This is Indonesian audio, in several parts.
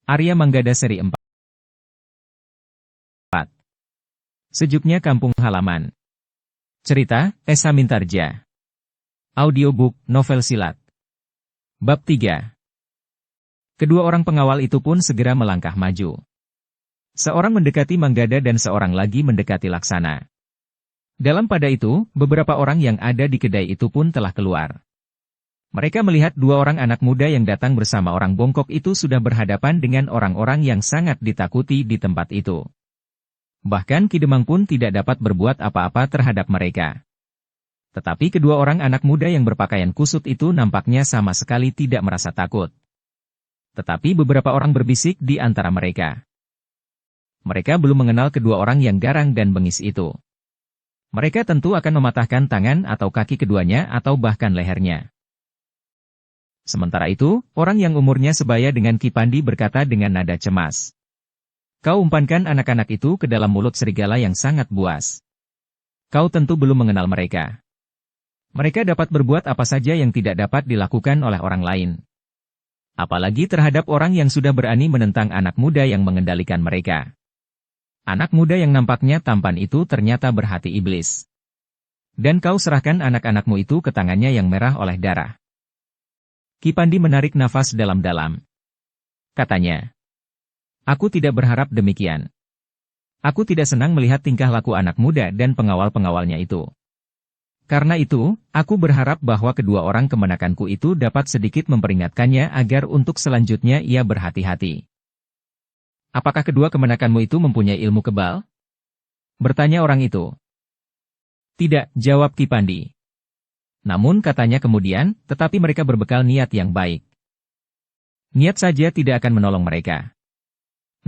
Arya Manggada Seri 4. Sejuknya Kampung Halaman. Cerita, Esa Mintarja. Audiobook, novel silat. Bab 3. Kedua orang pengawal itu pun segera melangkah maju. Seorang mendekati Manggada dan seorang lagi mendekati Laksana. Dalam pada itu, beberapa orang yang ada di kedai itu pun telah keluar. Mereka melihat dua orang anak muda yang datang bersama orang bongkok itu sudah berhadapan dengan orang-orang yang sangat ditakuti di tempat itu. Bahkan Ki Demang pun tidak dapat berbuat apa-apa terhadap mereka. Tetapi kedua orang anak muda yang berpakaian kusut itu nampaknya sama sekali tidak merasa takut. Tetapi beberapa orang berbisik di antara mereka. Mereka belum mengenal kedua orang yang garang dan bengis itu. Mereka tentu akan mematahkan tangan atau kaki keduanya atau bahkan lehernya. Sementara itu, orang yang umurnya sebaya dengan Ki Pandi berkata dengan nada cemas. Kau umpankan anak-anak itu ke dalam mulut serigala yang sangat buas. Kau tentu belum mengenal mereka. Mereka dapat berbuat apa saja yang tidak dapat dilakukan oleh orang lain. Apalagi terhadap orang yang sudah berani menentang anak muda yang mengendalikan mereka. Anak muda yang nampaknya tampan itu ternyata berhati iblis. Dan kau serahkan anak-anakmu itu ke tangannya yang merah oleh darah. Ki Pandi menarik nafas dalam-dalam. Katanya, aku tidak berharap demikian. Aku tidak senang melihat tingkah laku anak muda dan pengawal-pengawalnya itu. Karena itu, aku berharap bahwa kedua orang kemenakanku itu dapat sedikit memperingatkannya agar untuk selanjutnya ia berhati-hati. Apakah kedua kemenakanmu itu mempunyai ilmu kebal? Bertanya orang itu. Tidak, jawab Ki Pandi. Namun katanya kemudian, tetapi mereka berbekal niat yang baik. Niat saja tidak akan menolong mereka.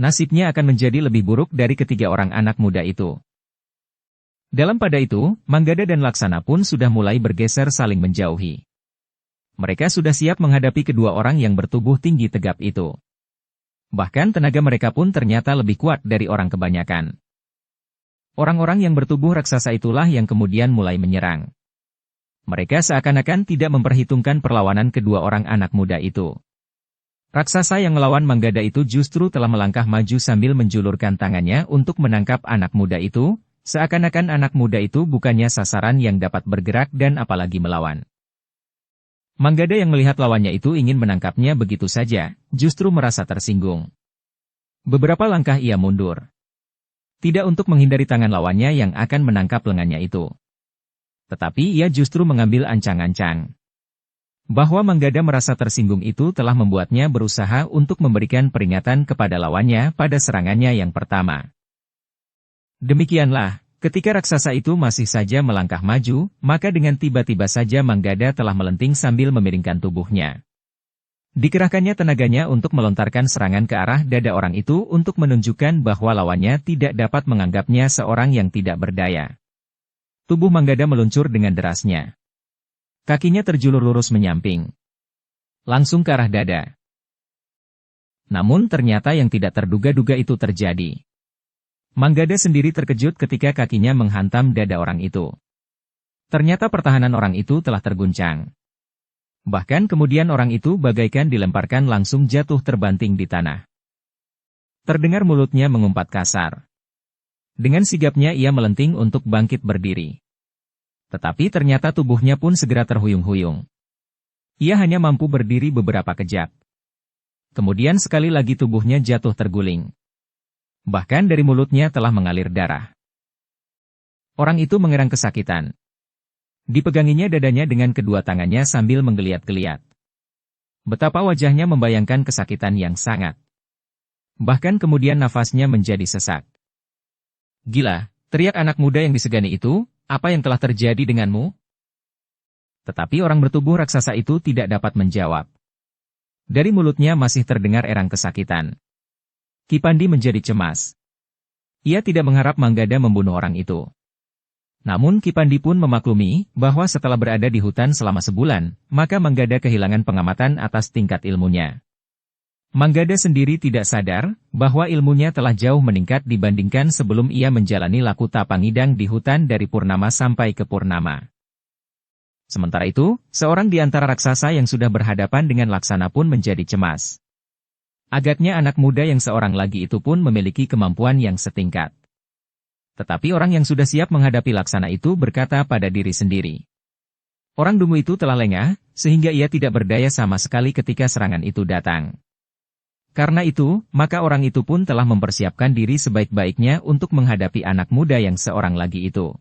Nasibnya akan menjadi lebih buruk dari ketiga orang anak muda itu. Dalam pada itu, Manggada dan Laksana pun sudah mulai bergeser saling menjauhi. Mereka sudah siap menghadapi kedua orang yang bertubuh tinggi tegap itu. Bahkan tenaga mereka pun ternyata lebih kuat dari orang kebanyakan. Orang-orang yang bertubuh raksasa itulah yang kemudian mulai menyerang. Mereka seakan-akan tidak memperhitungkan perlawanan kedua orang anak muda itu. Raksasa yang melawan Manggada itu justru telah melangkah maju sambil menjulurkan tangannya untuk menangkap anak muda itu, seakan-akan anak muda itu bukannya sasaran yang dapat bergerak dan apalagi melawan. Manggada yang melihat lawannya itu ingin menangkapnya begitu saja, justru merasa tersinggung. Beberapa langkah ia mundur. Tidak untuk menghindari tangan lawannya yang akan menangkap lengannya itu. Tetapi ia justru mengambil ancang-ancang. Bahwa Manggada merasa tersinggung itu telah membuatnya berusaha untuk memberikan peringatan kepada lawannya pada serangannya yang pertama. Demikianlah, ketika raksasa itu masih saja melangkah maju, maka dengan tiba-tiba saja Manggada telah melenting sambil memiringkan tubuhnya. Dikerahkannya tenaganya untuk melontarkan serangan ke arah dada orang itu untuk menunjukkan bahwa lawannya tidak dapat menganggapnya seorang yang tidak berdaya. Tubuh Manggada meluncur dengan derasnya. Kakinya terjulur lurus menyamping. Langsung ke arah dada. Namun ternyata yang tidak terduga-duga itu terjadi. Manggada sendiri terkejut ketika kakinya menghantam dada orang itu. Ternyata pertahanan orang itu telah terguncang. Bahkan kemudian orang itu bagaikan dilemparkan langsung jatuh terbanting di tanah. Terdengar mulutnya mengumpat kasar. Dengan sigapnya ia melenting untuk bangkit berdiri. Tetapi ternyata tubuhnya pun segera terhuyung-huyung. Ia hanya mampu berdiri beberapa kejap. Kemudian sekali lagi tubuhnya jatuh terguling. Bahkan dari mulutnya telah mengalir darah. Orang itu mengerang kesakitan. Dipeganginya dadanya dengan kedua tangannya sambil menggeliat-geliat. Betapa wajahnya membayangkan kesakitan yang sangat. Bahkan kemudian nafasnya menjadi sesak. Gila, teriak anak muda yang disegani itu, apa yang telah terjadi denganmu? Tetapi orang bertubuh raksasa itu tidak dapat menjawab. Dari mulutnya masih terdengar erang kesakitan. Ki Pandi menjadi cemas. Ia tidak mengharap Manggada membunuh orang itu. Namun Ki Pandi pun memaklumi bahwa setelah berada di hutan selama sebulan, maka Manggada kehilangan pengamatan atas tingkat ilmunya. Manggada sendiri tidak sadar bahwa ilmunya telah jauh meningkat dibandingkan sebelum ia menjalani laku tapangidang di hutan dari purnama sampai ke purnama. Sementara itu, seorang di antara raksasa yang sudah berhadapan dengan Laksana pun menjadi cemas. Agaknya anak muda yang seorang lagi itu pun memiliki kemampuan yang setingkat. Tetapi orang yang sudah siap menghadapi Laksana itu berkata pada diri sendiri. Orang dungu itu telah lengah, sehingga ia tidak berdaya sama sekali ketika serangan itu datang. Karena itu, maka orang itu pun telah mempersiapkan diri sebaik-baiknya untuk menghadapi anak muda yang seorang lagi itu.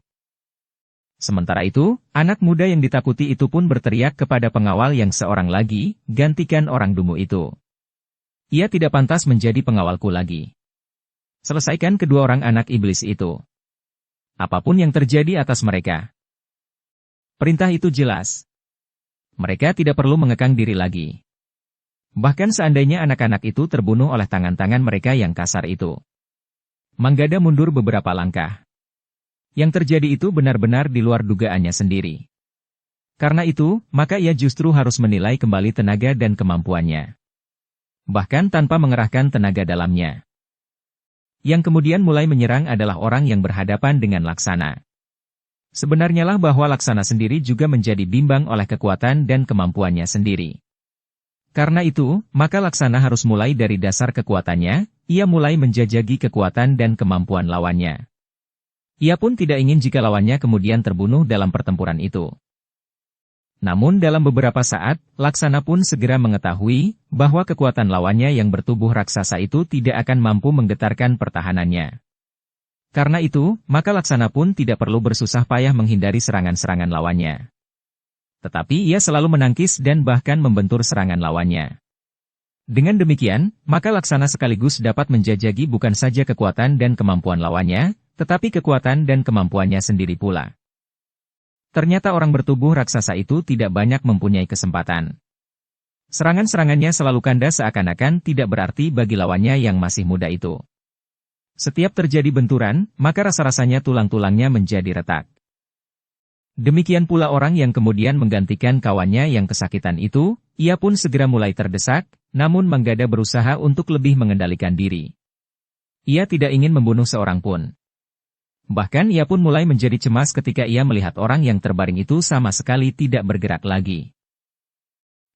Sementara itu, anak muda yang ditakuti itu pun berteriak kepada pengawal yang seorang lagi, gantikan orang dungu itu. Ia tidak pantas menjadi pengawalku lagi. Selesaikan kedua orang anak iblis itu. Apapun yang terjadi atas mereka. Perintah itu jelas. Mereka tidak perlu mengekang diri lagi. Bahkan seandainya anak-anak itu terbunuh oleh tangan-tangan mereka yang kasar itu. Manggada mundur beberapa langkah. Yang terjadi itu benar-benar di luar dugaannya sendiri. Karena itu, maka ia justru harus menilai kembali tenaga dan kemampuannya. Bahkan tanpa mengerahkan tenaga dalamnya. Yang kemudian mulai menyerang adalah orang yang berhadapan dengan Laksana. Sebenarnya lah bahwa Laksana sendiri juga menjadi bimbang oleh kekuatan dan kemampuannya sendiri. Karena itu, maka Laksana harus mulai dari dasar kekuatannya, ia mulai menjajaki kekuatan dan kemampuan lawannya. Ia pun tidak ingin jika lawannya kemudian terbunuh dalam pertempuran itu. Namun dalam beberapa saat, Laksana pun segera mengetahui bahwa kekuatan lawannya yang bertubuh raksasa itu tidak akan mampu menggetarkan pertahanannya. Karena itu, maka Laksana pun tidak perlu bersusah payah menghindari serangan-serangan lawannya. Tetapi ia selalu menangkis dan bahkan membentur serangan lawannya. Dengan demikian, maka Laksana sekaligus dapat menjajaki bukan saja kekuatan dan kemampuan lawannya, tetapi kekuatan dan kemampuannya sendiri pula. Ternyata orang bertubuh raksasa itu tidak banyak mempunyai kesempatan. Serangan-serangannya selalu kandas seakan-akan tidak berarti bagi lawannya yang masih muda itu. Setiap terjadi benturan, maka rasa-rasanya tulang-tulangnya menjadi retak. Demikian pula orang yang kemudian menggantikan kawannya yang kesakitan itu, ia pun segera mulai terdesak, namun Manggada berusaha untuk lebih mengendalikan diri. Ia tidak ingin membunuh seorang pun. Bahkan ia pun mulai menjadi cemas ketika ia melihat orang yang terbaring itu sama sekali tidak bergerak lagi.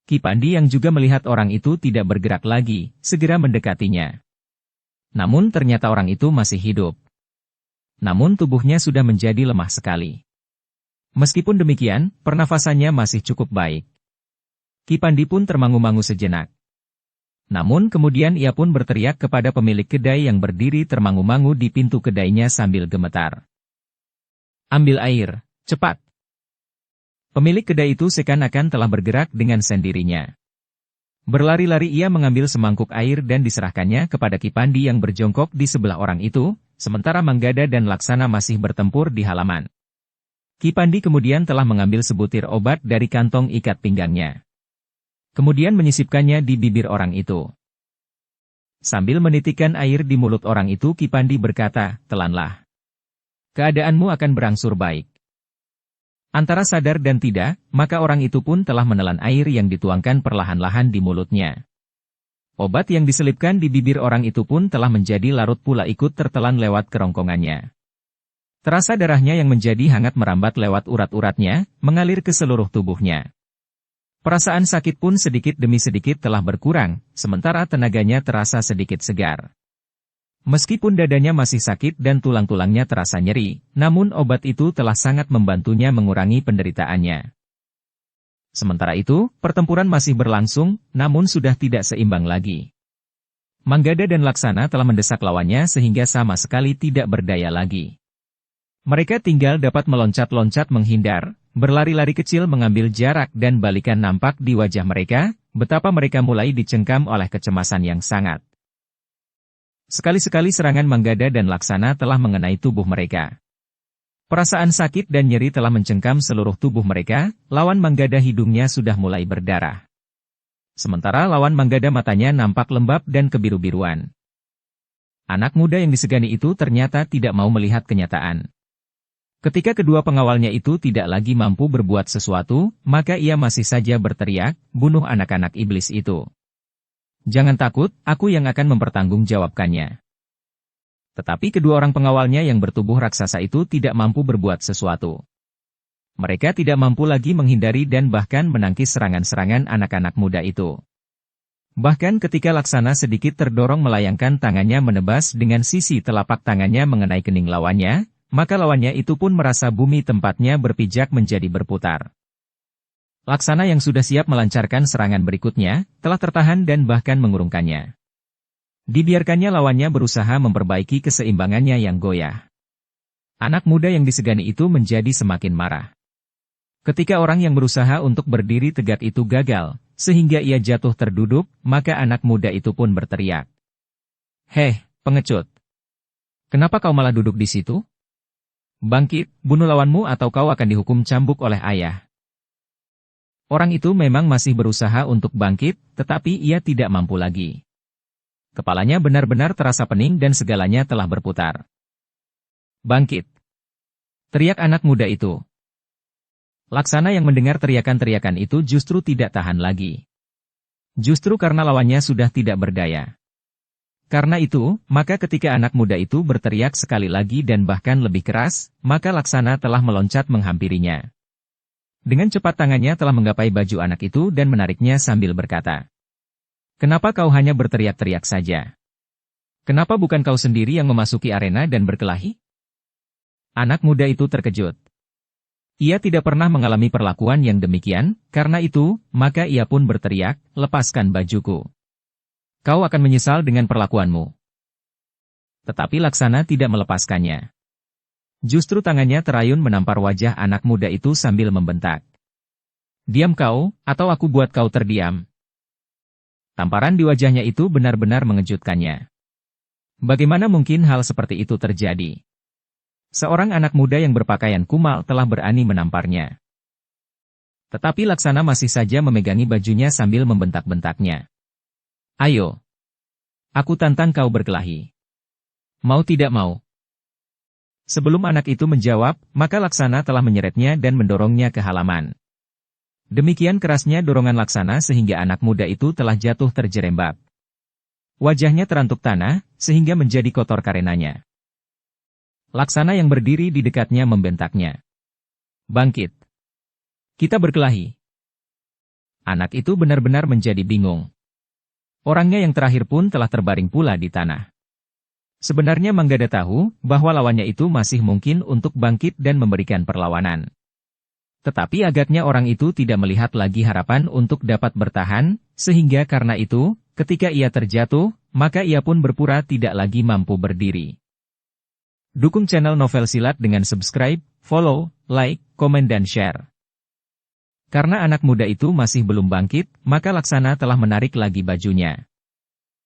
Ki Pandi yang juga melihat orang itu tidak bergerak lagi, segera mendekatinya. Namun ternyata orang itu masih hidup. Namun tubuhnya sudah menjadi lemah sekali. Meskipun demikian, pernafasannya masih cukup baik. Ki Pandi pun termangu-mangu sejenak. Namun kemudian ia pun berteriak kepada pemilik kedai yang berdiri termangu-mangu di pintu kedainya sambil gemetar. Ambil air, cepat. Pemilik kedai itu seakan-akan telah bergerak dengan sendirinya. Berlari-lari ia mengambil semangkuk air dan diserahkannya kepada Ki Pandi yang berjongkok di sebelah orang itu, sementara Manggada dan Laksana masih bertempur di halaman. Ki Pandi kemudian telah mengambil sebutir obat dari kantong ikat pinggangnya. Kemudian menyisipkannya di bibir orang itu. Sambil menitikkan air di mulut orang itu, Ki Pandi berkata, telanlah. Keadaanmu akan berangsur baik. Antara sadar dan tidak, maka orang itu pun telah menelan air yang dituangkan perlahan-lahan di mulutnya. Obat yang diselipkan di bibir orang itu pun telah menjadi larut pula ikut tertelan lewat kerongkongannya. Terasa darahnya yang menjadi hangat merambat lewat urat-uratnya, mengalir ke seluruh tubuhnya. Perasaan sakit pun sedikit demi sedikit telah berkurang, sementara tenaganya terasa sedikit segar. Meskipun dadanya masih sakit dan tulang-tulangnya terasa nyeri, namun obat itu telah sangat membantunya mengurangi penderitaannya. Sementara itu, pertempuran masih berlangsung, namun sudah tidak seimbang lagi. Manggada dan Laksana telah mendesak lawannya sehingga sama sekali tidak berdaya lagi. Mereka tinggal dapat meloncat-loncat menghindar, berlari-lari kecil mengambil jarak dan balikan nampak di wajah mereka, betapa mereka mulai dicengkam oleh kecemasan yang sangat. Sekali-sekali serangan Manggada dan Laksana telah mengenai tubuh mereka. Perasaan sakit dan nyeri telah mencengkam seluruh tubuh mereka, lawan Manggada hidungnya sudah mulai berdarah. Sementara lawan Manggada matanya nampak lembab dan kebiru-biruan. Anak muda yang disegani itu ternyata tidak mau melihat kenyataan. Ketika kedua pengawalnya itu tidak lagi mampu berbuat sesuatu, maka ia masih saja berteriak, bunuh anak-anak iblis itu. Jangan takut, aku yang akan mempertanggungjawabkannya. Tetapi kedua orang pengawalnya yang bertubuh raksasa itu tidak mampu berbuat sesuatu. Mereka tidak mampu lagi menghindari dan bahkan menangkis serangan-serangan anak-anak muda itu. Bahkan ketika Laksana sedikit terdorong melayangkan tangannya menebas dengan sisi telapak tangannya mengenai kening lawannya, maka lawannya itu pun merasa bumi tempatnya berpijak menjadi berputar. Laksana yang sudah siap melancarkan serangan berikutnya, telah tertahan dan bahkan mengurungkannya. Dibiarkannya lawannya berusaha memperbaiki keseimbangannya yang goyah. Anak muda yang disegani itu menjadi semakin marah. Ketika orang yang berusaha untuk berdiri tegak itu gagal, sehingga ia jatuh terduduk, maka anak muda itu pun berteriak. "Heh, pengecut! Kenapa kau malah duduk di situ? Bangkit, bunuh lawanmu atau kau akan dihukum cambuk oleh ayah." Orang itu memang masih berusaha untuk bangkit, tetapi ia tidak mampu lagi. Kepalanya benar-benar terasa pening dan segalanya telah berputar. "Bangkit!" teriak anak muda itu. Laksana yang mendengar teriakan-teriakan itu justru tidak tahan lagi. Justru karena lawannya sudah tidak berdaya. Karena itu, maka ketika anak muda itu berteriak sekali lagi dan bahkan lebih keras, maka Laksana telah meloncat menghampirinya. Dengan cepat tangannya telah menggapai baju anak itu dan menariknya sambil berkata, "Kenapa kau hanya berteriak-teriak saja? Kenapa bukan kau sendiri yang memasuki arena dan berkelahi?" Anak muda itu terkejut. Ia tidak pernah mengalami perlakuan yang demikian, karena itu, maka ia pun berteriak, "Lepaskan bajuku. Kau akan menyesal dengan perlakuanmu." Tetapi Laksana tidak melepaskannya. Justru tangannya terayun menampar wajah anak muda itu sambil membentak. "Diam kau, atau aku buat kau terdiam." Tamparan di wajahnya itu benar-benar mengejutkannya. Bagaimana mungkin hal seperti itu terjadi? Seorang anak muda yang berpakaian kumal telah berani menamparnya. Tetapi Laksana masih saja memegangi bajunya sambil membentak-bentaknya. "Ayo. Aku tantang kau berkelahi. Mau tidak mau?" Sebelum anak itu menjawab, maka Laksana telah menyeretnya dan mendorongnya ke halaman. Demikian kerasnya dorongan Laksana sehingga anak muda itu telah jatuh terjerembab. Wajahnya terantuk tanah, sehingga menjadi kotor karenanya. Laksana yang berdiri di dekatnya membentaknya. "Bangkit. Kita berkelahi." Anak itu benar-benar menjadi bingung. Orangnya yang terakhir pun telah terbaring pula di tanah. Sebenarnya Manggada tahu bahwa lawannya itu masih mungkin untuk bangkit dan memberikan perlawanan. Tetapi agaknya orang itu tidak melihat lagi harapan untuk dapat bertahan, sehingga karena itu, ketika ia terjatuh, maka ia pun berpura tidak lagi mampu berdiri. Dukung channel Novel Silat dengan subscribe, follow, like, komen dan share. Karena anak muda itu masih belum bangkit, maka Laksana telah menarik lagi bajunya.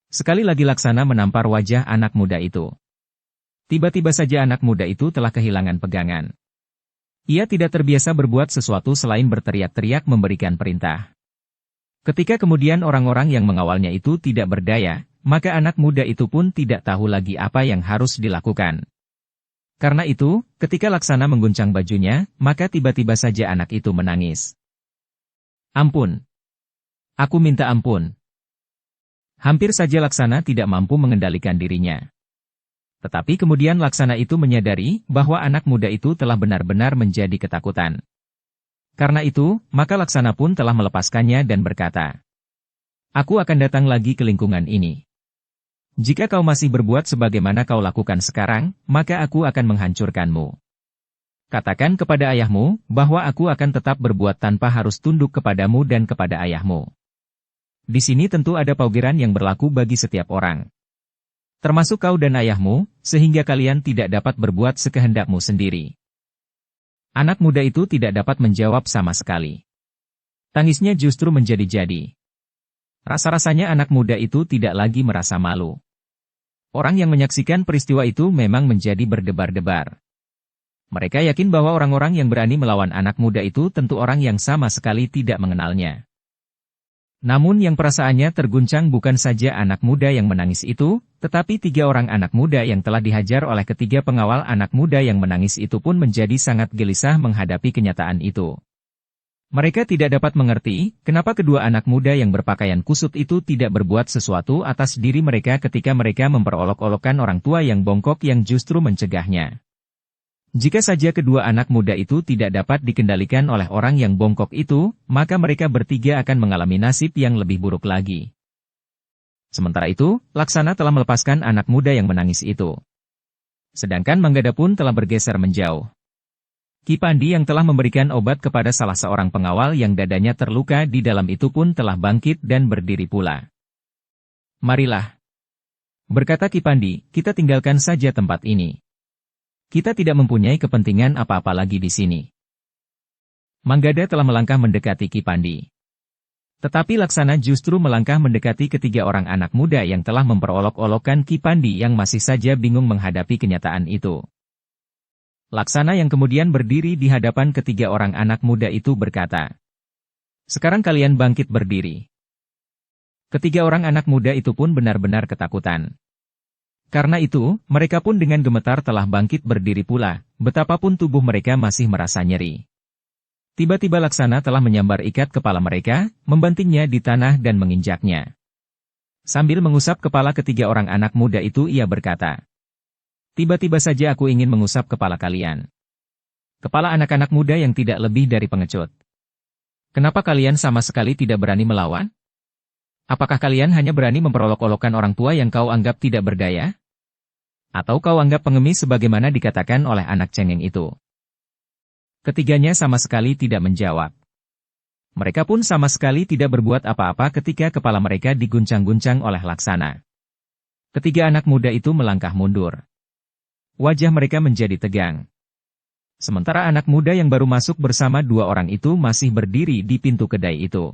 Sekali lagi Laksana menampar wajah anak muda itu. Tiba-tiba saja anak muda itu telah kehilangan pegangan. Ia tidak terbiasa berbuat sesuatu selain berteriak-teriak memberikan perintah. Ketika kemudian orang-orang yang mengawalnya itu tidak berdaya, maka anak muda itu pun tidak tahu lagi apa yang harus dilakukan. Karena itu, ketika Laksana mengguncang bajunya, maka tiba-tiba saja anak itu menangis. "Ampun. Aku minta ampun." Hampir saja Laksana tidak mampu mengendalikan dirinya. Tetapi kemudian Laksana itu menyadari bahwa anak muda itu telah benar-benar menjadi ketakutan. Karena itu, maka Laksana pun telah melepaskannya dan berkata, "Aku akan datang lagi ke lingkungan ini. Jika kau masih berbuat sebagaimana kau lakukan sekarang, maka aku akan menghancurkanmu. Katakan kepada ayahmu bahwa aku akan tetap berbuat tanpa harus tunduk kepadamu dan kepada ayahmu." Di sini tentu ada paugeran yang berlaku bagi setiap orang. Termasuk kau dan ayahmu, sehingga kalian tidak dapat berbuat sekehendakmu sendiri. Anak muda itu tidak dapat menjawab sama sekali. Tangisnya justru menjadi-jadi. Rasa-rasanya anak muda itu tidak lagi merasa malu. Orang yang menyaksikan peristiwa itu memang menjadi berdebar-debar. Mereka yakin bahwa orang-orang yang berani melawan anak muda itu tentu orang yang sama sekali tidak mengenalnya. Namun yang perasaannya terguncang bukan saja anak muda yang menangis itu, tetapi 3 orang anak muda yang telah dihajar oleh ketiga pengawal anak muda yang menangis itu pun menjadi sangat gelisah menghadapi kenyataan itu. Mereka tidak dapat mengerti, kenapa kedua anak muda yang berpakaian kusut itu tidak berbuat sesuatu atas diri mereka ketika mereka memperolok-olokkan orang tua yang bongkok yang justru mencegahnya. Jika saja kedua anak muda itu tidak dapat dikendalikan oleh orang yang bongkok itu, maka mereka bertiga akan mengalami nasib yang lebih buruk lagi. Sementara itu, Laksana telah melepaskan anak muda yang menangis itu. Sedangkan Manggada pun telah bergeser menjauh. Ki Pandi yang telah memberikan obat kepada salah seorang pengawal yang dadanya terluka di dalam itu pun telah bangkit dan berdiri pula. "Marilah," berkata Ki Pandi, "kita tinggalkan saja tempat ini. Kita tidak mempunyai kepentingan apa-apa lagi di sini." Manggada telah melangkah mendekati Ki Pandi. Tetapi Laksana justru melangkah mendekati ketiga orang anak muda yang telah memperolok-olokkan Ki Pandi yang masih saja bingung menghadapi kenyataan itu. Laksana yang kemudian berdiri di hadapan ketiga orang anak muda itu berkata, "Sekarang kalian bangkit berdiri." Ketiga orang anak muda itu pun benar-benar ketakutan. Karena itu, mereka pun dengan gemetar telah bangkit berdiri pula, betapapun tubuh mereka masih merasa nyeri. Tiba-tiba Laksana telah menyambar ikat kepala mereka, membantingnya di tanah dan menginjaknya. Sambil mengusap kepala ketiga orang anak muda itu ia berkata, "Tiba-tiba saja aku ingin mengusap kepala kalian. Kepala anak-anak muda yang tidak lebih dari pengecut. Kenapa kalian sama sekali tidak berani melawan? Apakah kalian hanya berani memperolok-olokkan orang tua yang kau anggap tidak berdaya? Atau kau anggap pengemis sebagaimana dikatakan oleh anak cengeng itu?" Ketiganya sama sekali tidak menjawab. Mereka pun sama sekali tidak berbuat apa-apa ketika kepala mereka diguncang-guncang oleh Laksana. Ketiga anak muda itu melangkah mundur. Wajah mereka menjadi tegang. Sementara anak muda yang baru masuk bersama dua orang itu masih berdiri di pintu kedai itu.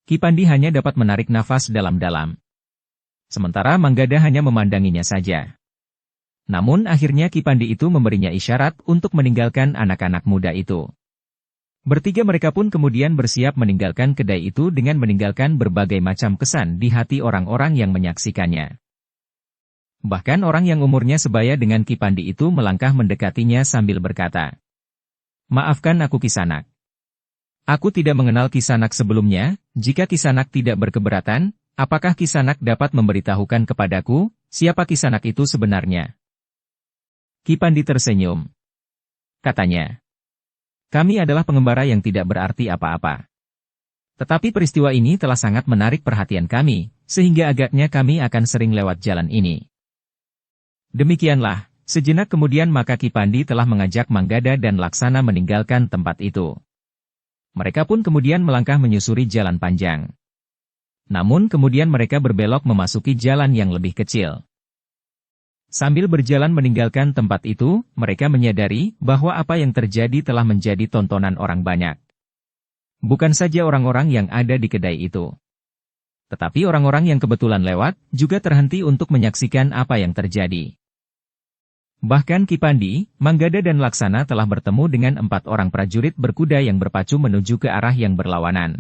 Ki Pandi hanya dapat menarik nafas dalam-dalam. Sementara Manggada hanya memandanginya saja. Namun akhirnya Ki Pandi itu memberinya isyarat untuk meninggalkan anak-anak muda itu. Bertiga mereka pun kemudian bersiap meninggalkan kedai itu dengan meninggalkan berbagai macam kesan di hati orang-orang yang menyaksikannya. Bahkan orang yang umurnya sebaya dengan Ki Pandi itu melangkah mendekatinya sambil berkata, "Maafkan aku Kisanak. Aku tidak mengenal Kisanak sebelumnya, jika Kisanak tidak berkeberatan, apakah Kisanak dapat memberitahukan kepadaku, siapa Kisanak itu sebenarnya?" Ki Pandi tersenyum. Katanya, "Kami adalah pengembara yang tidak berarti apa-apa. Tetapi peristiwa ini telah sangat menarik perhatian kami, sehingga agaknya kami akan sering lewat jalan ini." Demikianlah, sejenak kemudian maka Ki Pandi telah mengajak Manggada dan Laksana meninggalkan tempat itu. Mereka pun kemudian melangkah menyusuri jalan panjang. Namun kemudian mereka berbelok memasuki jalan yang lebih kecil. Sambil berjalan meninggalkan tempat itu, mereka menyadari bahwa apa yang terjadi telah menjadi tontonan orang banyak. Bukan saja orang-orang yang ada di kedai itu. Tetapi orang-orang yang kebetulan lewat, juga terhenti untuk menyaksikan apa yang terjadi. Bahkan Ki Pandi, Manggada dan Laksana telah bertemu dengan 4 orang prajurit berkuda yang berpacu menuju ke arah yang berlawanan.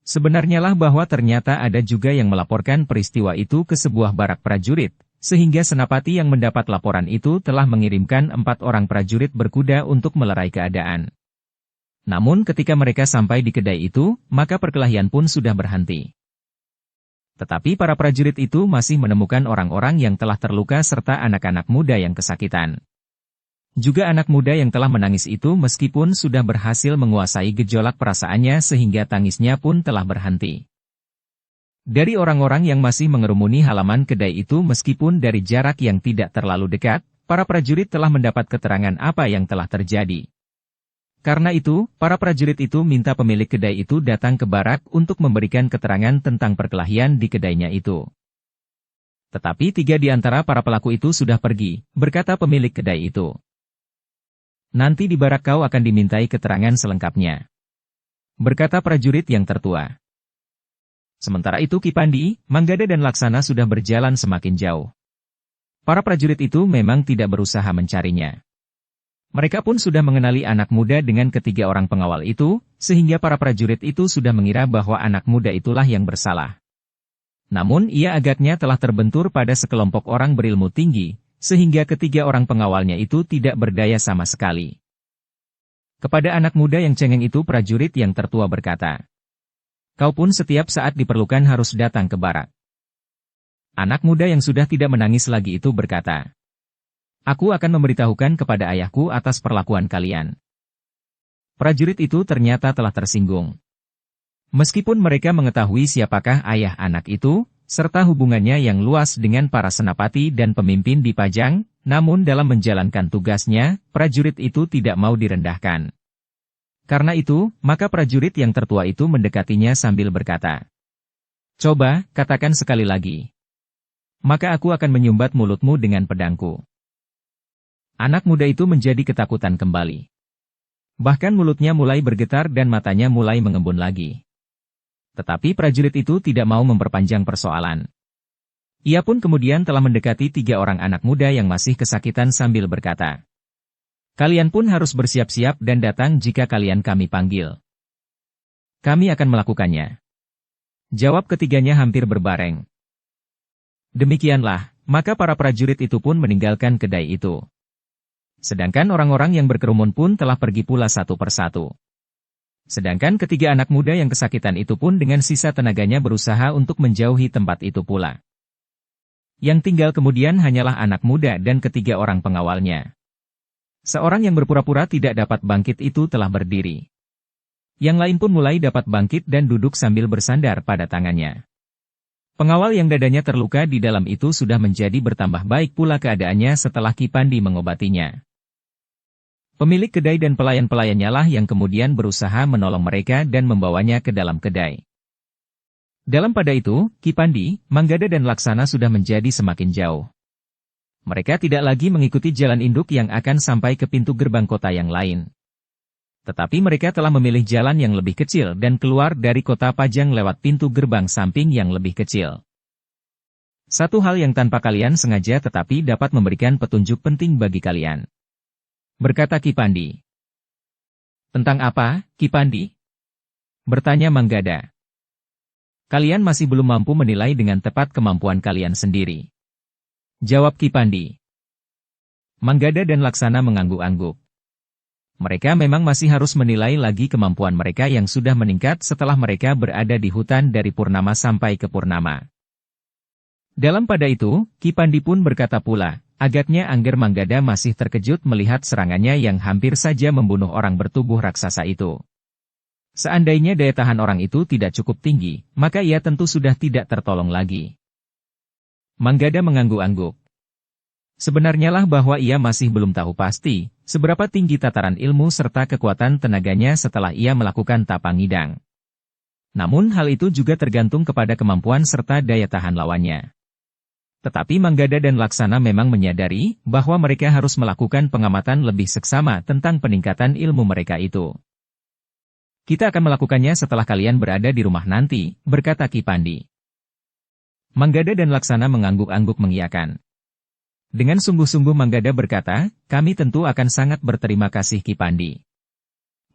Sebenarnya lah bahwa ternyata ada juga yang melaporkan peristiwa itu ke sebuah barak prajurit, sehingga Senapati yang mendapat laporan itu telah mengirimkan 4 orang prajurit berkuda untuk melerai keadaan. Namun ketika mereka sampai di kedai itu, maka perkelahian pun sudah berhenti. Tetapi para prajurit itu masih menemukan orang-orang yang telah terluka serta anak-anak muda yang kesakitan. Juga anak muda yang telah menangis itu meskipun sudah berhasil menguasai gejolak perasaannya sehingga tangisnya pun telah berhenti. Dari orang-orang yang masih mengerumuni halaman kedai itu meskipun dari jarak yang tidak terlalu dekat, para prajurit telah mendapat keterangan apa yang telah terjadi. Karena itu, para prajurit itu minta pemilik kedai itu datang ke barak untuk memberikan keterangan tentang perkelahian di kedainya itu. Tetapi 3 di antara para pelaku itu sudah pergi, berkata pemilik kedai itu. "Nanti di barak kau akan dimintai keterangan selengkapnya," berkata prajurit yang tertua. Sementara itu Ki Pandi, Manggada dan Laksana sudah berjalan semakin jauh. Para prajurit itu memang tidak berusaha mencarinya. Mereka pun sudah mengenali anak muda dengan ketiga orang pengawal itu, sehingga para prajurit itu sudah mengira bahwa anak muda itulah yang bersalah. Namun ia agaknya telah terbentur pada sekelompok orang berilmu tinggi, sehingga ketiga orang pengawalnya itu tidak berdaya sama sekali. Kepada anak muda yang cengeng itu prajurit yang tertua berkata, "Kau pun setiap saat diperlukan harus datang ke barak." Anak muda yang sudah tidak menangis lagi itu berkata, "Aku akan memberitahukan kepada ayahku atas perlakuan kalian." Prajurit itu ternyata telah tersinggung. Meskipun mereka mengetahui siapakah ayah anak itu, serta hubungannya yang luas dengan para senapati dan pemimpin di Pajang, namun dalam menjalankan tugasnya, prajurit itu tidak mau direndahkan. Karena itu, maka prajurit yang tertua itu mendekatinya sambil berkata, "Coba, katakan sekali lagi. Maka aku akan menyumbat mulutmu dengan pedangku." Anak muda itu menjadi ketakutan kembali. Bahkan mulutnya mulai bergetar dan matanya mulai mengembun lagi. Tetapi prajurit itu tidak mau memperpanjang persoalan. Ia pun kemudian telah mendekati 3 orang anak muda yang masih kesakitan sambil berkata, "Kalian pun harus bersiap-siap dan datang jika kalian kami panggil. Kami akan melakukannya." Jawab ketiganya hampir berbareng. Demikianlah, maka para prajurit itu pun meninggalkan kedai itu. Sedangkan orang-orang yang berkerumun pun telah pergi pula satu persatu. Sedangkan ketiga anak muda yang kesakitan itu pun dengan sisa tenaganya berusaha untuk menjauhi tempat itu pula. Yang tinggal kemudian hanyalah anak muda dan ketiga orang pengawalnya. Seorang yang berpura-pura tidak dapat bangkit itu telah berdiri. Yang lain pun mulai dapat bangkit dan duduk sambil bersandar pada tangannya. Pengawal yang dadanya terluka di dalam itu sudah menjadi bertambah baik pula keadaannya setelah Ki Pandi mengobatinya. Pemilik kedai dan pelayan-pelayannya lah yang kemudian berusaha menolong mereka dan membawanya ke dalam kedai. Dalam pada itu, Ki Pandi, Manggada dan Laksana sudah menjadi semakin jauh. Mereka tidak lagi mengikuti jalan induk yang akan sampai ke pintu gerbang kota yang lain. Tetapi mereka telah memilih jalan yang lebih kecil dan keluar dari kota Pajang lewat pintu gerbang samping yang lebih kecil. Satu hal yang tanpa kalian sengaja tetapi dapat memberikan petunjuk penting bagi kalian. Berkata Ki Pandi. "Tentang apa, Ki Pandi?" bertanya Manggada. "Kalian masih belum mampu menilai dengan tepat kemampuan kalian sendiri," jawab Ki Pandi. Manggada dan Laksana mengangguk-angguk. Mereka memang masih harus menilai lagi kemampuan mereka yang sudah meningkat setelah mereka berada di hutan dari Purnama sampai ke Purnama. Dalam pada itu, Ki Pandi pun berkata pula, agaknya Angger Manggada masih terkejut melihat serangannya yang hampir saja membunuh orang bertubuh raksasa itu. Seandainya daya tahan orang itu tidak cukup tinggi, maka ia tentu sudah tidak tertolong lagi. Manggada mengangguk-angguk. Sebenarnya lah bahwa ia masih belum tahu pasti, seberapa tinggi tataran ilmu serta kekuatan tenaganya setelah ia melakukan tapangidang. Namun hal itu juga tergantung kepada kemampuan serta daya tahan lawannya. Tetapi Manggada dan Laksana memang menyadari bahwa mereka harus melakukan pengamatan lebih seksama tentang peningkatan ilmu mereka itu. "Kita akan melakukannya setelah kalian berada di rumah nanti," berkata Ki Pandi. Manggada dan Laksana mengangguk-angguk mengiyakan. Dengan sungguh-sungguh Manggada berkata, "Kami tentu akan sangat berterima kasih Ki Pandi.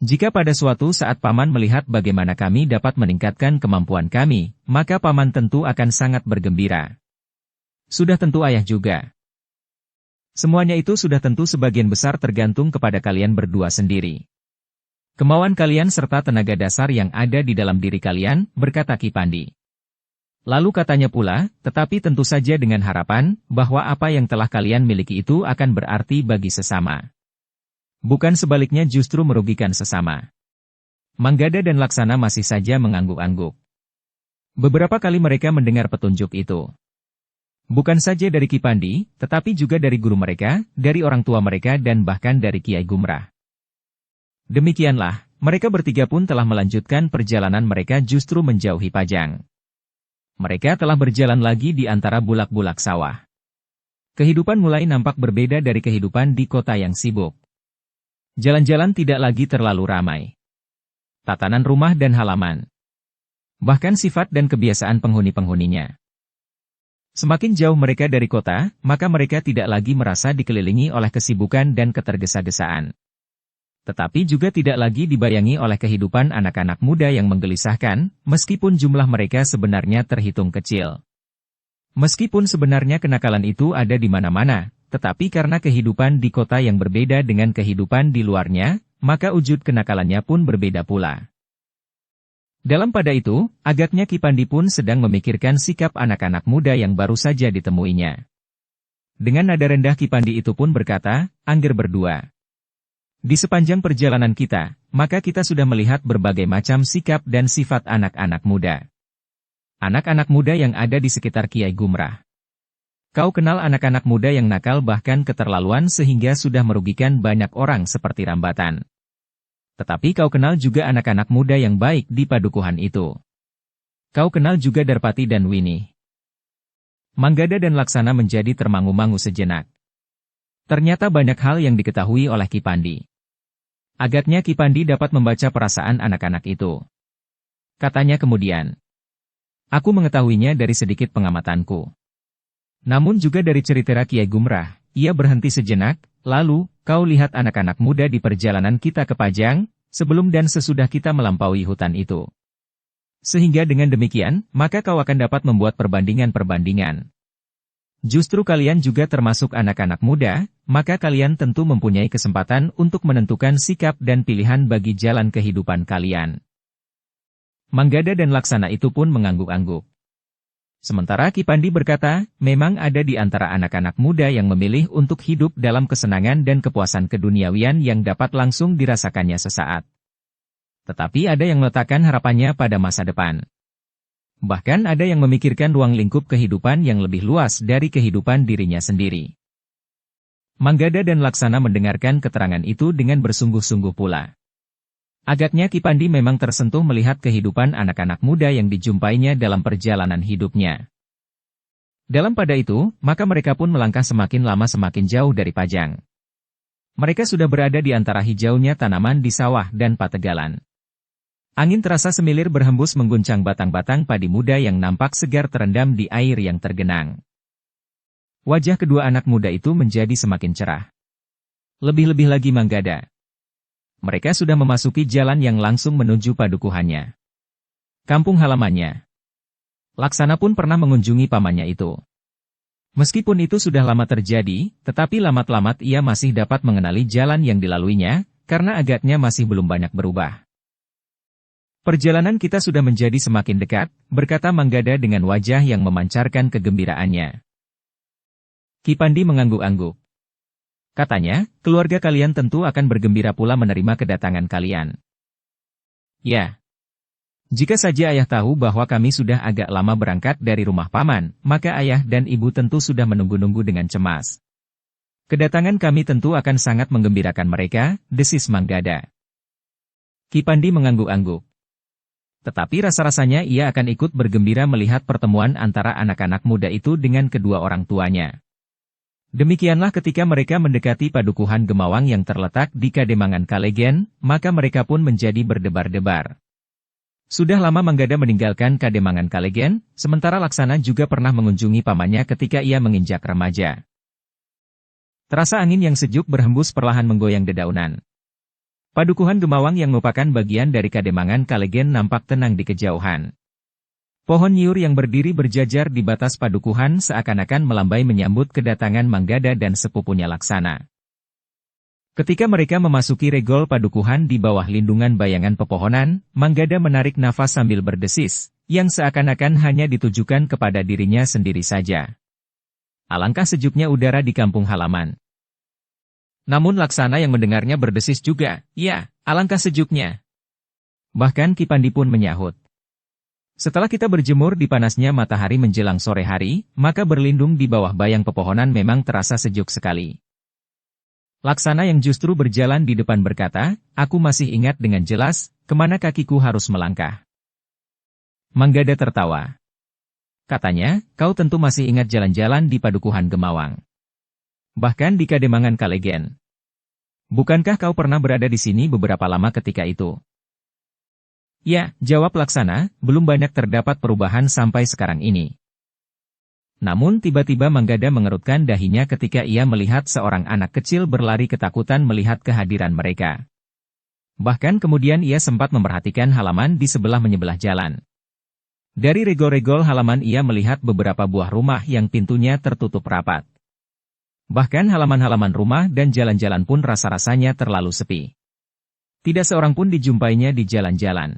Jika pada suatu saat Paman melihat bagaimana kami dapat meningkatkan kemampuan kami, maka Paman tentu akan sangat bergembira. Sudah tentu Ayah juga. Semuanya itu sudah tentu sebagian besar tergantung kepada kalian berdua sendiri. Kemauan kalian serta tenaga dasar yang ada di dalam diri kalian," berkata Ki Pandi. Lalu katanya pula, "Tetapi tentu saja dengan harapan, bahwa apa yang telah kalian miliki itu akan berarti bagi sesama. Bukan sebaliknya justru merugikan sesama." Manggada dan Laksana masih saja mengangguk-angguk. Beberapa kali mereka mendengar petunjuk itu. Bukan saja dari Ki Pandi, tetapi juga dari guru mereka, dari orang tua mereka dan bahkan dari Kiai Gumrah. Demikianlah, mereka bertiga pun telah melanjutkan perjalanan mereka justru menjauhi Pajang. Mereka telah berjalan lagi di antara bulak-bulak sawah. Kehidupan mulai nampak berbeda dari kehidupan di kota yang sibuk. Jalan-jalan tidak lagi terlalu ramai. Tatanan rumah dan halaman. Bahkan sifat dan kebiasaan penghuni-penghuninya. Semakin jauh mereka dari kota, maka mereka tidak lagi merasa dikelilingi oleh kesibukan dan ketergesa-gesaan. Tetapi juga tidak lagi dibayangi oleh kehidupan anak-anak muda yang menggelisahkan, meskipun jumlah mereka sebenarnya terhitung kecil. Meskipun sebenarnya kenakalan itu ada di mana-mana, tetapi karena kehidupan di kota yang berbeda dengan kehidupan di luarnya, maka wujud kenakalannya pun berbeda pula. Dalam pada itu, agaknya Ki Pandi pun sedang memikirkan sikap anak-anak muda yang baru saja ditemuinya. Dengan nada rendah Ki Pandi itu pun berkata, "Angger berdua. Di sepanjang perjalanan kita, maka kita sudah melihat berbagai macam sikap dan sifat anak-anak muda. Anak-anak muda yang ada di sekitar Kiai Gumrah. Kau kenal anak-anak muda yang nakal bahkan keterlaluan sehingga sudah merugikan banyak orang seperti Rambatan. Tetapi kau kenal juga anak-anak muda yang baik di padukuhan itu. Kau kenal juga Darpati dan Winnie. Manggada dan Laksana menjadi termangu-mangu sejenak. Ternyata banyak hal yang diketahui oleh Ki Pandi. Agaknya Ki Pandi dapat membaca perasaan anak-anak itu. Katanya kemudian. Aku mengetahuinya dari sedikit pengamatanku. Namun juga dari cerita Kiai Gumrah, ia berhenti sejenak, lalu, kau lihat anak-anak muda di perjalanan kita ke Pajang, sebelum dan sesudah kita melampaui hutan itu. Sehingga dengan demikian, maka kau akan dapat membuat perbandingan-perbandingan. Justru kalian juga termasuk anak-anak muda, maka kalian tentu mempunyai kesempatan untuk menentukan sikap dan pilihan bagi jalan kehidupan kalian. Manggada dan Laksana itu pun mengangguk-angguk. Sementara Ki Pandi berkata, memang ada di antara anak-anak muda yang memilih untuk hidup dalam kesenangan dan kepuasan keduniawian yang dapat langsung dirasakannya sesaat. Tetapi ada yang meletakkan harapannya pada masa depan. Bahkan ada yang memikirkan ruang lingkup kehidupan yang lebih luas dari kehidupan dirinya sendiri. Manggada dan Laksana mendengarkan keterangan itu dengan bersungguh-sungguh pula. Agaknya Ki Pandi memang tersentuh melihat kehidupan anak-anak muda yang dijumpainya dalam perjalanan hidupnya. Dalam pada itu, maka mereka pun melangkah semakin lama semakin jauh dari Pajang. Mereka sudah berada di antara hijaunya tanaman di sawah dan pategalan. Angin terasa semilir berhembus mengguncang batang-batang padi muda yang nampak segar terendam di air yang tergenang. Wajah kedua anak muda itu menjadi semakin cerah. Lebih-lebih lagi Manggada. Mereka sudah memasuki jalan yang langsung menuju padukuhannya. Kampung halamannya. Laksana pun pernah mengunjungi pamannya itu. Meskipun itu sudah lama terjadi, tetapi lamat-lamat ia masih dapat mengenali jalan yang dilaluinya, karena agaknya masih belum banyak berubah. Perjalanan kita sudah menjadi semakin dekat, berkata Manggada dengan wajah yang memancarkan kegembiraannya. Ki Pandi mengangguk-angguk. Katanya, keluarga kalian tentu akan bergembira pula menerima kedatangan kalian. Ya. Jika saja ayah tahu bahwa kami sudah agak lama berangkat dari rumah paman, maka ayah dan ibu tentu sudah menunggu-nunggu dengan cemas. Kedatangan kami tentu akan sangat menggembirakan mereka, desis Manggada. Ki Pandi mengangguk-angguk. Tetapi rasa-rasanya ia akan ikut bergembira melihat pertemuan antara anak-anak muda itu dengan kedua orang tuanya. Demikianlah ketika mereka mendekati padukuhan Gemawang yang terletak di Kademangan Kalegen, maka mereka pun menjadi berdebar-debar. Sudah lama Manggada meninggalkan Kademangan Kalegen, sementara Laksana juga pernah mengunjungi pamannya ketika ia menginjak remaja. Terasa angin yang sejuk berhembus perlahan menggoyang dedaunan. Padukuhan Gemawang yang merupakan bagian dari Kademangan Kalegen nampak tenang di kejauhan. Pohon nyiur yang berdiri berjajar di batas padukuhan seakan-akan melambai menyambut kedatangan Manggada dan sepupunya Laksana. Ketika mereka memasuki regol padukuhan di bawah lindungan bayangan pepohonan, Manggada menarik nafas sambil berdesis, yang seakan-akan hanya ditujukan kepada dirinya sendiri saja. Alangkah sejuknya udara di kampung halaman. Namun Laksana yang mendengarnya berdesis juga, ya, alangkah sejuknya. Bahkan Ki Pandi pun menyahut. Setelah kita berjemur di panasnya matahari menjelang sore hari, maka berlindung di bawah bayang pepohonan memang terasa sejuk sekali. Laksana yang justru berjalan di depan berkata, aku masih ingat dengan jelas, kemana kakiku harus melangkah. Manggada tertawa. Katanya, kau tentu masih ingat jalan-jalan di padukuhan Gemawang. Bahkan di Kademangan Kalegen. Bukankah kau pernah berada di sini beberapa lama ketika itu? Ya, jawab Laksana, belum banyak terdapat perubahan sampai sekarang ini. Namun tiba-tiba Manggada mengerutkan dahinya ketika ia melihat seorang anak kecil berlari ketakutan melihat kehadiran mereka. Bahkan kemudian ia sempat memperhatikan halaman di sebelah-menyebelah jalan. Dari regol-regol halaman ia melihat beberapa buah rumah yang pintunya tertutup rapat. Bahkan halaman-halaman rumah dan jalan-jalan pun rasa-rasanya terlalu sepi. Tidak seorang pun dijumpainya di jalan-jalan.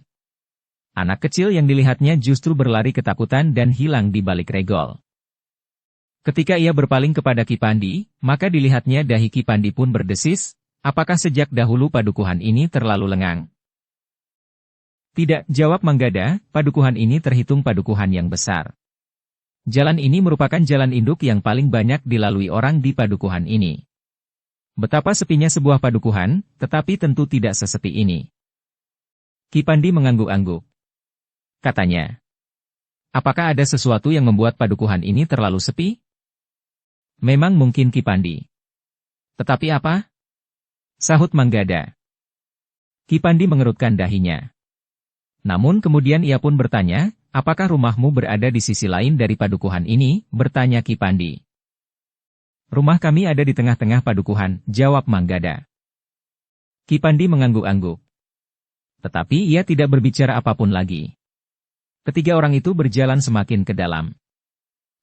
Anak kecil yang dilihatnya justru berlari ketakutan dan hilang di balik regol. Ketika ia berpaling kepada Ki Pandi, maka dilihatnya dahi Ki Pandi pun berdesis, apakah sejak dahulu padukuhan ini terlalu lengang? Tidak, jawab Manggada, padukuhan ini terhitung padukuhan yang besar. Jalan ini merupakan jalan induk yang paling banyak dilalui orang di padukuhan ini. Betapa sepinya sebuah padukuhan, tetapi tentu tidak sesepi ini. Ki Pandi mengangguk-angguk. Katanya, apakah ada sesuatu yang membuat padukuhan ini terlalu sepi? Memang mungkin Ki Pandi. Tetapi apa? Sahut Manggada. Ki Pandi mengerutkan dahinya. Namun kemudian ia pun bertanya, apakah rumahmu berada di sisi lain dari padukuhan ini? Bertanya Ki Pandi. Rumah kami ada di tengah-tengah padukuhan, jawab Manggada. Ki Pandi mengangguk-angguk. Tetapi ia tidak berbicara apapun lagi. Ketiga orang itu berjalan semakin ke dalam.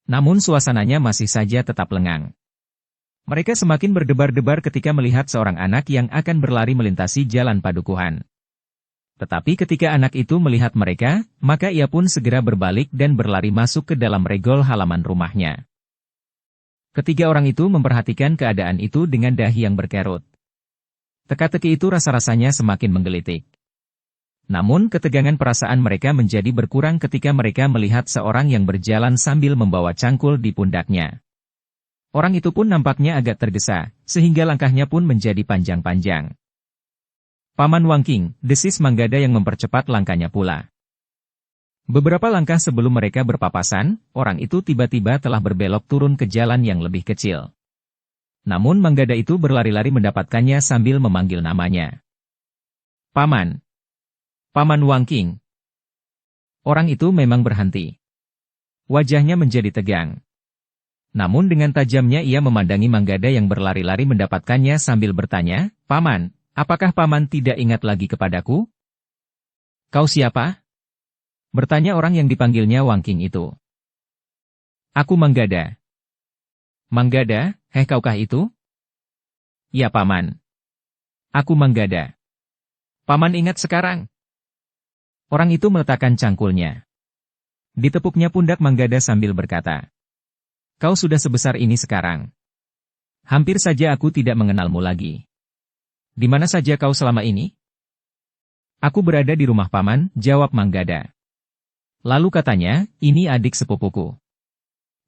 Namun suasananya masih saja tetap lengang. Mereka semakin berdebar-debar ketika melihat seorang anak yang akan berlari melintasi jalan padukuhan. Tetapi ketika anak itu melihat mereka, maka ia pun segera berbalik dan berlari masuk ke dalam regol halaman rumahnya. Ketiga orang itu memperhatikan keadaan itu dengan dahi yang berkerut. Teka-teki itu rasa-rasanya semakin menggelitik. Namun ketegangan perasaan mereka menjadi berkurang ketika mereka melihat seorang yang berjalan sambil membawa cangkul di pundaknya. Orang itu pun nampaknya agak tergesa, sehingga langkahnya pun menjadi panjang-panjang. Paman Wangking, desis Manggada yang mempercepat langkahnya pula. Beberapa langkah sebelum mereka berpapasan, orang itu tiba-tiba telah berbelok turun ke jalan yang lebih kecil. Namun Manggada itu berlari-lari mendapatkannya sambil memanggil namanya. Paman. Paman Wangking. Orang itu memang berhenti. Wajahnya menjadi tegang. Namun dengan tajamnya ia memandangi Manggada yang berlari-lari mendapatkannya sambil bertanya, Paman, apakah Paman tidak ingat lagi kepadaku? Kau siapa? Bertanya orang yang dipanggilnya Wangking itu. Aku Manggada. Manggada, kaukah itu? Ya Paman. Aku Manggada. Paman ingat sekarang? Orang itu meletakkan cangkulnya. Ditepuknya pundak Manggada sambil berkata, kau sudah sebesar ini sekarang. Hampir saja aku tidak mengenalmu lagi. Di mana saja kau selama ini? Aku berada di rumah Paman, jawab Manggada. Lalu katanya, ini adik sepupuku.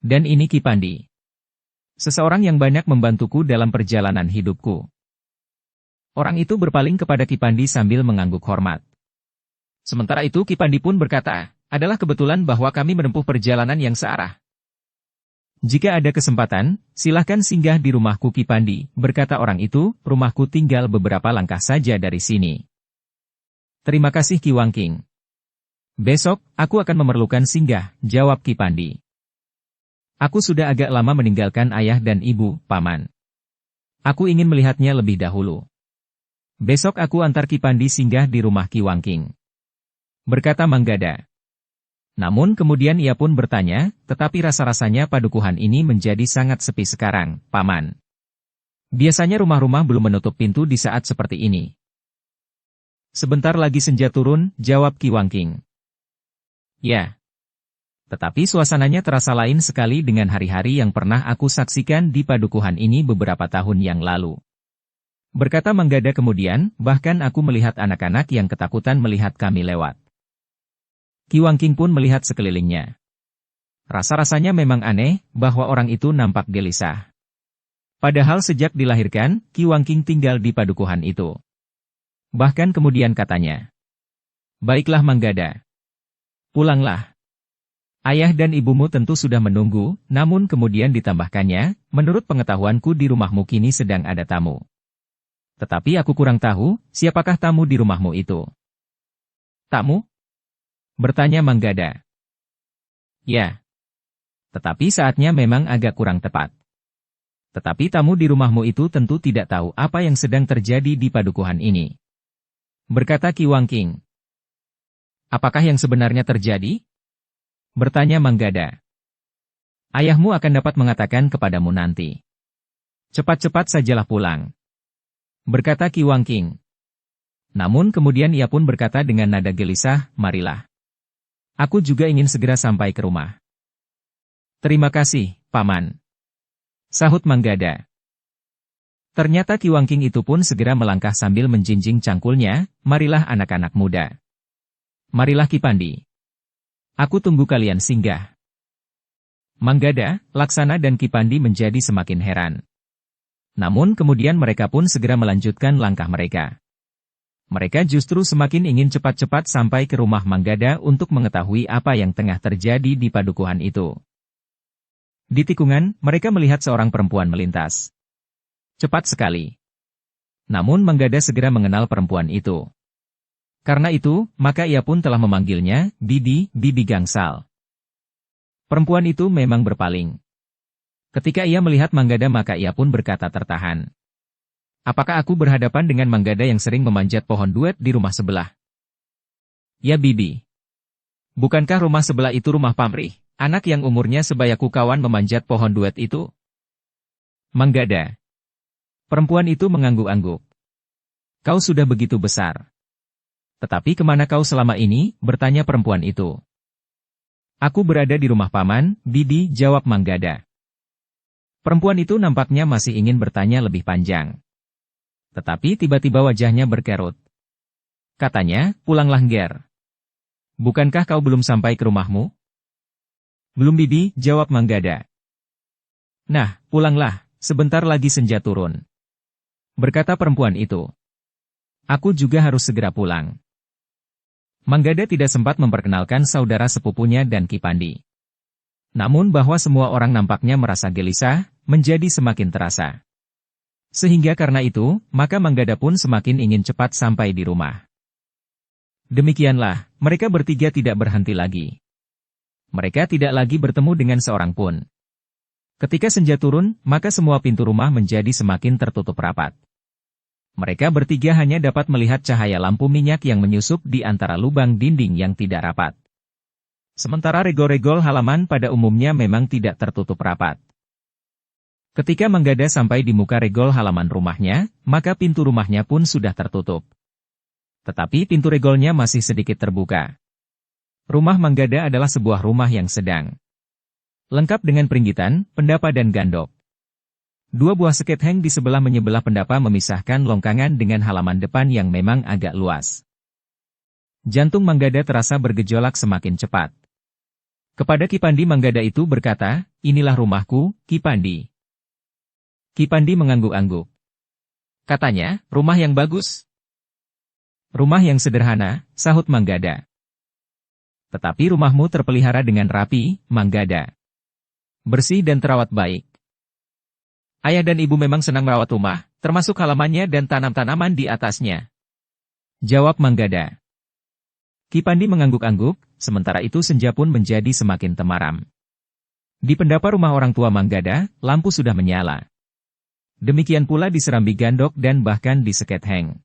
Dan ini Ki Pandi. Seseorang yang banyak membantuku dalam perjalanan hidupku. Orang itu berpaling kepada Ki Pandi sambil mengangguk hormat. Sementara itu Ki Pandi pun berkata, adalah kebetulan bahwa kami menempuh perjalanan yang searah. Jika ada kesempatan, silahkan singgah di rumahku Ki Pandi, berkata orang itu, rumahku tinggal beberapa langkah saja dari sini. Terima kasih Ki Wangking. Besok, aku akan memerlukan singgah, jawab Ki Pandi. Aku sudah agak lama meninggalkan ayah dan ibu, Paman. Aku ingin melihatnya lebih dahulu. Besok aku antar Ki Pandi singgah di rumah Ki Wangking. Berkata Manggada. Namun kemudian ia pun bertanya, tetapi rasa-rasanya padukuhan ini menjadi sangat sepi sekarang, Paman. Biasanya rumah-rumah belum menutup pintu di saat seperti ini. Sebentar lagi senja turun, jawab Ki Wangking. Ya. Tetapi suasananya terasa lain sekali dengan hari-hari yang pernah aku saksikan di padukuhan ini beberapa tahun yang lalu. Berkata Manggada kemudian, bahkan aku melihat anak-anak yang ketakutan melihat kami lewat. Ki Wangking pun melihat sekelilingnya. Rasa-rasanya memang aneh, bahwa orang itu nampak gelisah. Padahal sejak dilahirkan, Ki Wangking tinggal di padukuhan itu. Bahkan kemudian katanya, baiklah Manggada. Pulanglah. Ayah dan ibumu tentu sudah menunggu, namun kemudian ditambahkannya, menurut pengetahuanku di rumahmu kini sedang ada tamu. Tetapi aku kurang tahu, siapakah tamu di rumahmu itu? Tamu? Bertanya Manggada. Ya. Tetapi saatnya memang agak kurang tepat. Tetapi tamu di rumahmu itu tentu tidak tahu apa yang sedang terjadi di padukuhan ini. Berkata Ki Wangking. Apakah yang sebenarnya terjadi? Bertanya Manggada. Ayahmu akan dapat mengatakan kepadamu nanti. Cepat-cepat sajalah pulang. Berkata Ki Wangking. Namun kemudian ia pun berkata dengan nada gelisah, marilah. Aku juga ingin segera sampai ke rumah. Terima kasih, Paman. Sahut Manggada. Ternyata Ki Wangking itu pun segera melangkah sambil menjinjing cangkulnya, marilah anak-anak muda. Marilah Kipandi. Aku tunggu kalian singgah. Manggada, Laksana dan Kipandi menjadi semakin heran. Namun kemudian mereka pun segera melanjutkan langkah mereka. Mereka justru semakin ingin cepat-cepat sampai ke rumah Manggada untuk mengetahui apa yang tengah terjadi di padukuhan itu. Di tikungan, mereka melihat seorang perempuan melintas. Cepat sekali. Namun Manggada segera mengenal perempuan itu. Karena itu, maka ia pun telah memanggilnya, Bibi Gangsal. Perempuan itu memang berpaling. Ketika ia melihat Manggada maka ia pun berkata tertahan. Apakah aku berhadapan dengan Manggada yang sering memanjat pohon duet di rumah sebelah? Ya Bibi. Bukankah rumah sebelah itu rumah pamrih, anak yang umurnya sebayaku kawan memanjat pohon duet itu? Manggada. Perempuan itu mengangguk-angguk. Kau sudah begitu besar. Tetapi kemana kau selama ini? Bertanya perempuan itu. Aku berada di rumah paman, Bibi, jawab Manggada. Perempuan itu nampaknya masih ingin bertanya lebih panjang. Tetapi tiba-tiba wajahnya berkerut. Katanya, pulanglah Nger. Bukankah kau belum sampai ke rumahmu? Belum Bibi, jawab Manggada. Nah, pulanglah, sebentar lagi senja turun. Berkata perempuan itu. Aku juga harus segera pulang. Manggada tidak sempat memperkenalkan saudara sepupunya dan Kipandi. Namun bahwa semua orang nampaknya merasa gelisah, menjadi semakin terasa. Sehingga karena itu, maka Manggada pun semakin ingin cepat sampai di rumah. Demikianlah, mereka bertiga tidak berhenti lagi. Mereka tidak lagi bertemu dengan seorang pun. Ketika senja turun, maka semua pintu rumah menjadi semakin tertutup rapat. Mereka bertiga hanya dapat melihat cahaya lampu minyak yang menyusup di antara lubang dinding yang tidak rapat. Sementara regol-regol halaman pada umumnya memang tidak tertutup rapat. Ketika Manggada sampai di muka regol halaman rumahnya, maka pintu rumahnya pun sudah tertutup. Tetapi pintu regolnya masih sedikit terbuka. Rumah Manggada adalah sebuah rumah yang sedang. Lengkap dengan peringgitan, pendapa dan gandok. Dua buah seketheng di sebelah menyebelah pendapa memisahkan longkangan dengan halaman depan yang memang agak luas. Jantung Manggada terasa bergejolak semakin cepat. Kepada Kipandi Manggada itu berkata, inilah rumahku, Kipandi. Kipandi mengangguk-angguk. Katanya, rumah yang bagus. Rumah yang sederhana, sahut Manggada. Tetapi rumahmu terpelihara dengan rapi, Manggada. Bersih dan terawat baik. Ayah dan ibu memang senang merawat rumah, termasuk halamannya dan tanam-tanaman di atasnya. Jawab Manggada. Kipandi mengangguk-angguk, sementara itu senja pun menjadi semakin temaram. Di pendapa rumah orang tua Manggada, lampu sudah menyala. Demikian pula di serambi gandok dan bahkan di seketheng.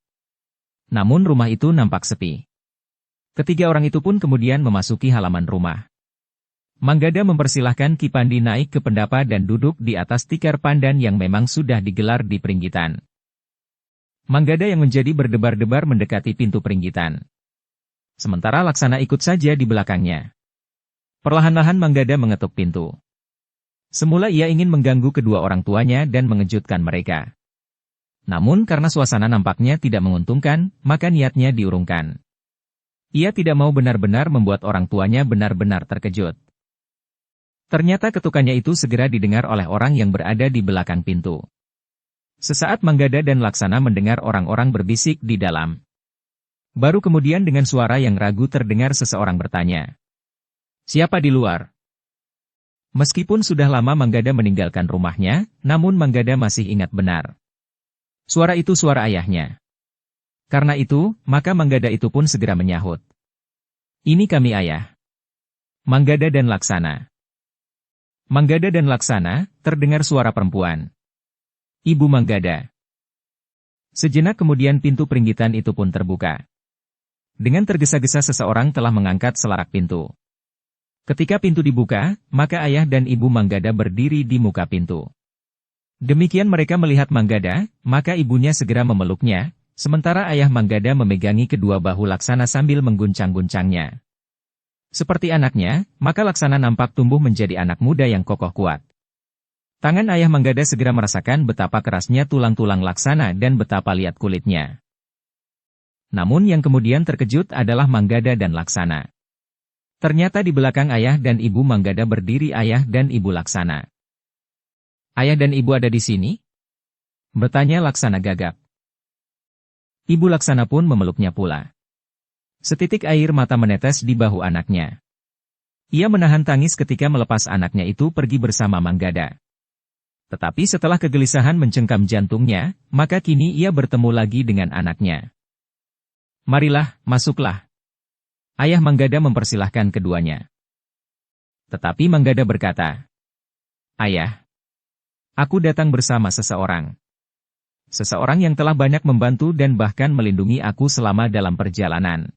Namun rumah itu nampak sepi. Ketiga orang itu pun kemudian memasuki halaman rumah. Manggada mempersilahkan Kipandi naik ke pendapa dan duduk di atas tikar pandan yang memang sudah digelar di peringgitan. Manggada yang menjadi berdebar-debar mendekati pintu peringgitan. Sementara Laksana ikut saja di belakangnya. Perlahan-lahan Manggada mengetuk pintu. Semula ia ingin mengganggu kedua orang tuanya dan mengejutkan mereka. Namun karena suasana nampaknya tidak menguntungkan, maka niatnya diurungkan. Ia tidak mau benar-benar membuat orang tuanya benar-benar terkejut. Ternyata ketukannya itu segera didengar oleh orang yang berada di belakang pintu. Sesaat Manggada dan Laksana mendengar orang-orang berbisik di dalam. Baru kemudian dengan suara yang ragu terdengar seseorang bertanya. Siapa di luar? Meskipun sudah lama Manggada meninggalkan rumahnya, namun Manggada masih ingat benar. Suara itu suara ayahnya. Karena itu, maka Manggada itu pun segera menyahut. Ini kami ayah. Manggada dan Laksana. Manggada dan Laksana, terdengar suara perempuan. Ibu Manggada. Sejenak kemudian pintu peringgitan itu pun terbuka. Dengan tergesa-gesa seseorang telah mengangkat selarak pintu. Ketika pintu dibuka, maka ayah dan ibu Manggada berdiri di muka pintu. Demikian mereka melihat Manggada, maka ibunya segera memeluknya, sementara ayah Manggada memegangi kedua bahu Laksana sambil mengguncang-guncangnya. Seperti anaknya, maka Laksana nampak tumbuh menjadi anak muda yang kokoh kuat. Tangan ayah Manggada segera merasakan betapa kerasnya tulang-tulang Laksana dan betapa liat kulitnya. Namun yang kemudian terkejut adalah Manggada dan Laksana. Ternyata di belakang ayah dan ibu Manggada berdiri ayah dan ibu Laksana. Ayah dan ibu ada di sini? Bertanya Laksana gagap. Ibu Laksana pun memeluknya pula. Setitik air mata menetes di bahu anaknya. Ia menahan tangis ketika melepas anaknya itu pergi bersama Manggada. Tetapi setelah kegelisahan mencengkam jantungnya, maka kini ia bertemu lagi dengan anaknya. Marilah, masuklah. Ayah Manggada mempersilahkan keduanya. Tetapi Manggada berkata, Ayah, aku datang bersama seseorang. Seseorang yang telah banyak membantu dan bahkan melindungi aku selama dalam perjalanan.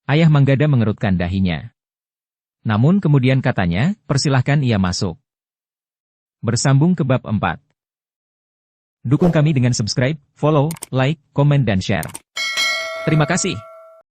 Ayah Manggada mengerutkan dahinya. Namun kemudian katanya, persilahkan ia masuk. Bersambung ke bab 4. Dukung kami dengan subscribe, follow, like, komen dan share. Terima kasih.